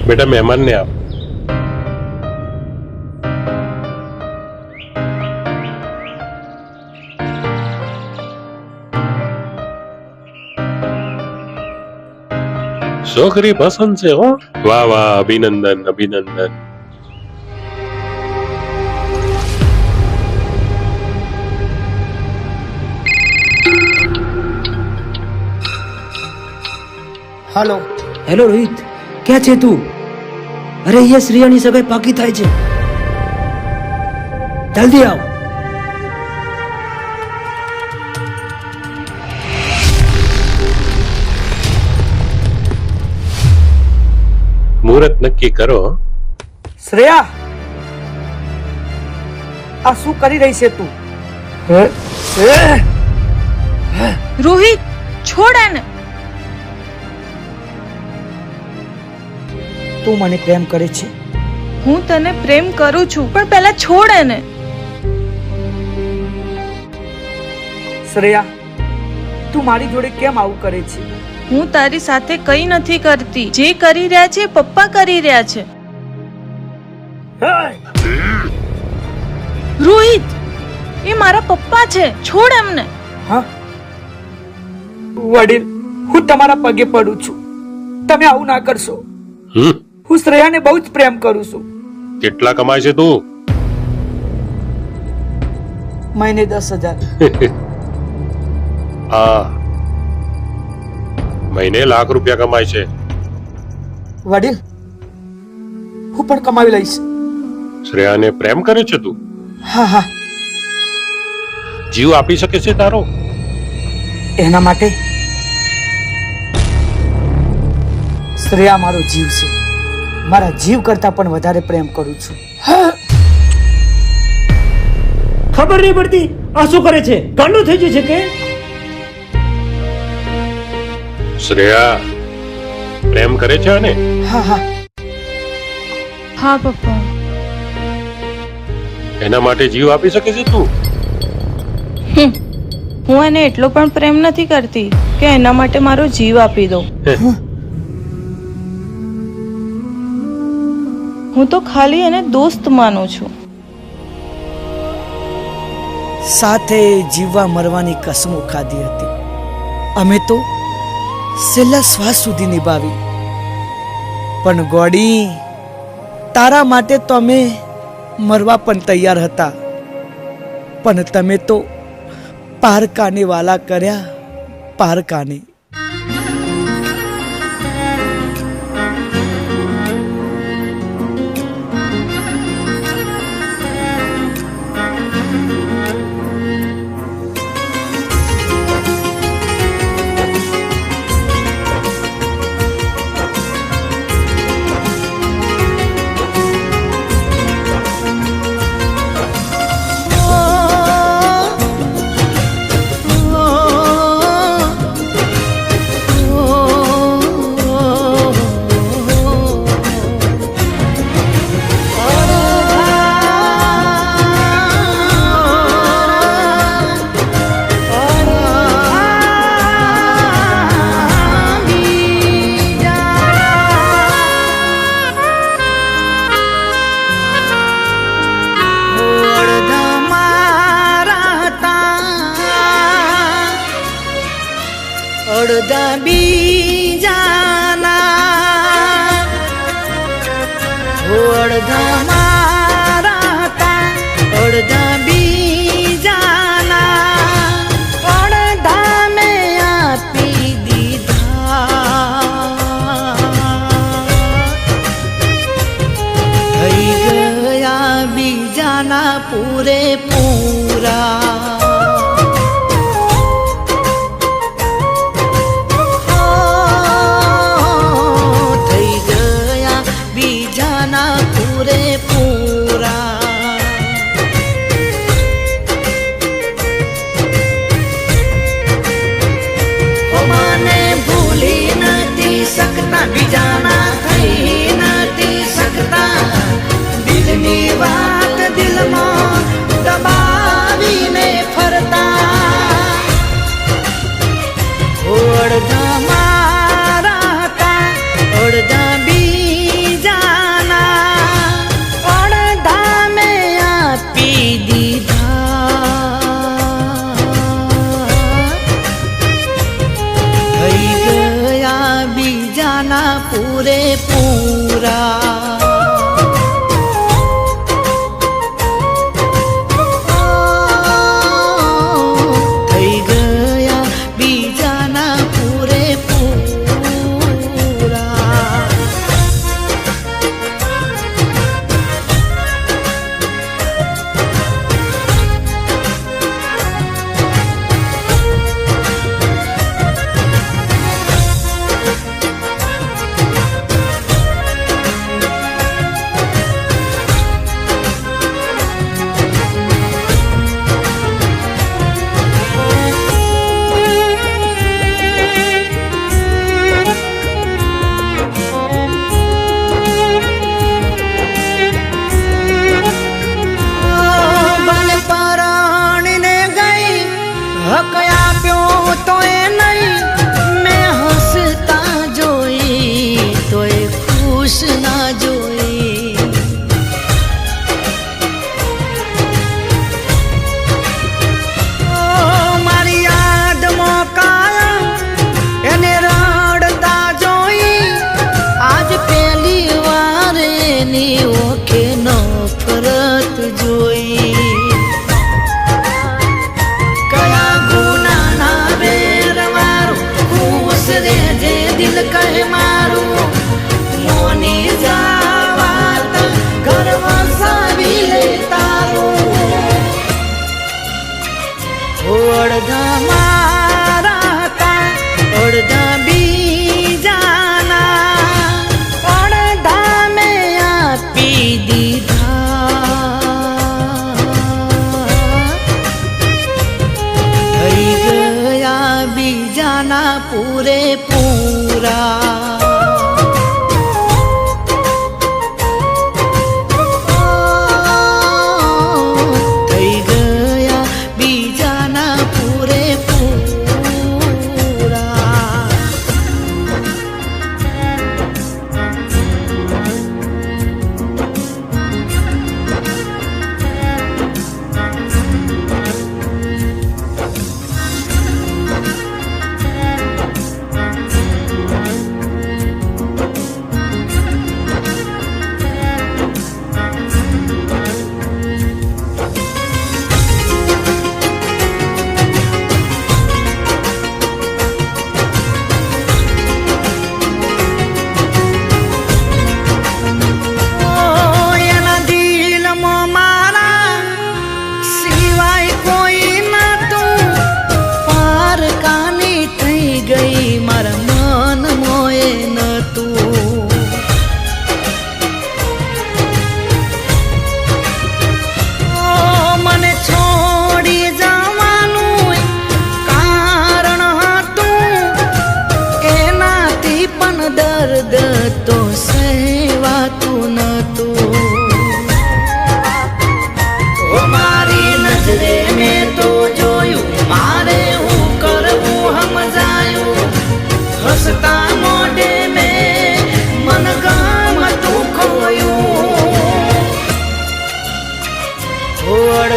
બેટા મહેમાન ને આપ. છોકરી પસંદ છે હો. વાહ વાહ, અભિનંદન અભિનંદન. હાલો. હેલો રોહિત, ક્યાં છે તું? અરે અહીંયા શ્રેયાની સગાઈ પાકી થાય છે, જલ્દી આવ. મુહૂર્ત નક્કી કરો. શ્રેયા, આ શું કરી રહી છે તું? રોહિત, છોડ એને. તું મને પ્રેમ કરે છે? હું તને પ્રેમ કરું છું, પણ પહેલા છોડ એને. શ્રેયા, તું મારી જોડે કેમ આવું કરે છે? હું તારી સાથે કઈ નથી કરતી. જે કરી રહ્યા છે પપ્પા કરી રહ્યા છે. રોહિત, એ મારા પપ્પા છે, છોડ એમને. હા વડીલ, હું તમારા પગે પડું છું, તમે આવું ના કરશો. હું શ્રેયાને બહુ જ પ્રેમ કરું છું. કેટલા કમાય છે તું? મહિને 10,000. હા, મહિને લાખ રૂપિયા કમાય છે. વડીલ, હું પણ કમાવી લઈશ. શ્રેયાને પ્રેમ કરે છે તું? હા હા. જીવ આપી શકે છે તારો? એના માટે શ્રેયા મારો જીવ છે. મારા જીવ કરતા પણ વધારે પ્રેમ કરું છું. ખબર નહીં પડતી આ શું કરે છે, ગાંડો થઈ ગયો છે કે? શ્રેયા પ્રેમ કરે છે અને હા હા. હા પપ્પા. એના માટે જીવ આપી શકે છે તું? હું એને એટલો પણ પ્રેમ નથી કરતી કે એના માટે મારો જીવ આપી દઉં. હું તો ખાલી એને દોસ્ત માનું છું. સાથે જીવવા મરવાની કસમો ખાધી હતી. અમે તો છેલ્લા શ્વાસ સુધી નિભાવી. પણ ગોડી, તારા માટે તો અમે મરવા પણ તૈયાર હતા. પણ તમે તો પારકાને વાલા કર્યા, પારકાને. અડધા બીજાના, અડધા મારા હતા, અડધા બીજાના, અડધા મેં આપી દીધા. થઈ ગયા બીજાના પૂરેપૂરા. બીજાના થઈ નથી શકતા, દિલની વાત દિલમાં દબાવીને ફરતા. અડધા મારા હતા, અડધા બીજા.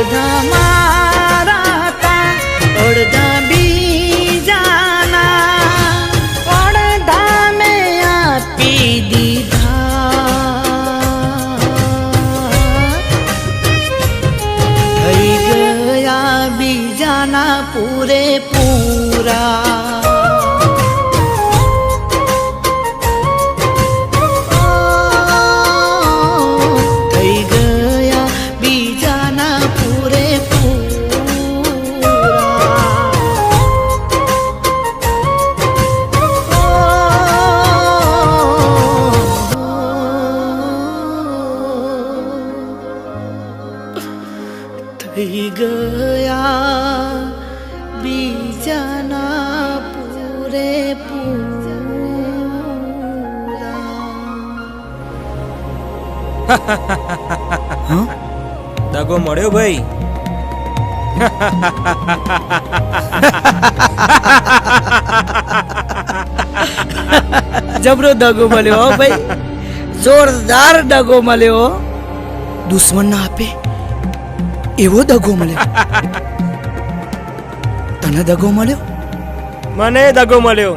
અડધા મારા હતા, અડધા બીજાના, અડધા મેં આપી દીધા. થઈ ગયા બીજાના પૂરેપૂરા. થઈ ગયા બીજાના પૂરેપૂરા. દગો મળ્યો ભાઈ. જબરો દગો મળ્યો હો ભાઈ, જોરદાર દગો મળ્યો. દુશ્મન ના આપે એવો દગો મળ્યો. તને દગો મળ્યો? મને દગો મળ્યો.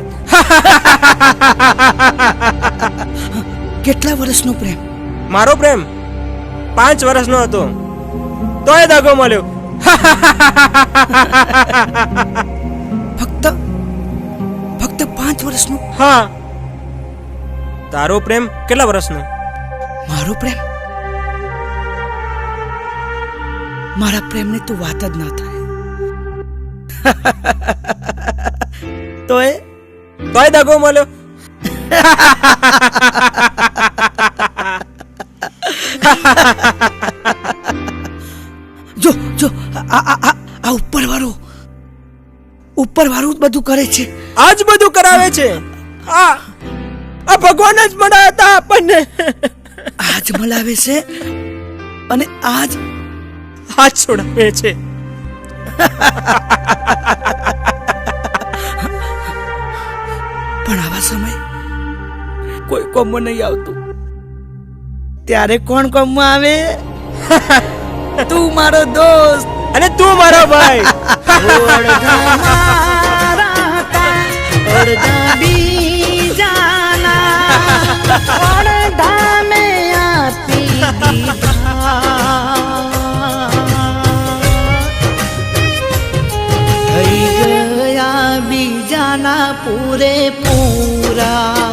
કેટલા વર્ષનો પ્રેમ? મારો પ્રેમ 5 વર્ષનો હતો, તોય દગો મળ્યો. ફક્ત 5 વર્ષનો? હા. તારો પ્રેમ કેટલા વર્ષનો? મારો પ્રેમ? મારા પ્રેમની તો વાત જ ના થાય. તોય દગો મળ્યો. જો જો આ ઉપર વાળું જ બધું કરે છે. આજ બધું કરાવે છે. આ ભગવાન જ મળ્યા હતા આપણને. આજ મળાવે છે અને આજ હાથ છોડાવે છે. પણ આવા સમય કોઈ કોમમાં નહીં આવતું. ત્યારે કોણ કોમમાં આવે? તું મારો દોસ્ત અને તું મારો ભાઈ. અડધા બીજાના, અડધા મેં આપી દીધા. થઈ ગયા બીજાના પૂરેપૂરા.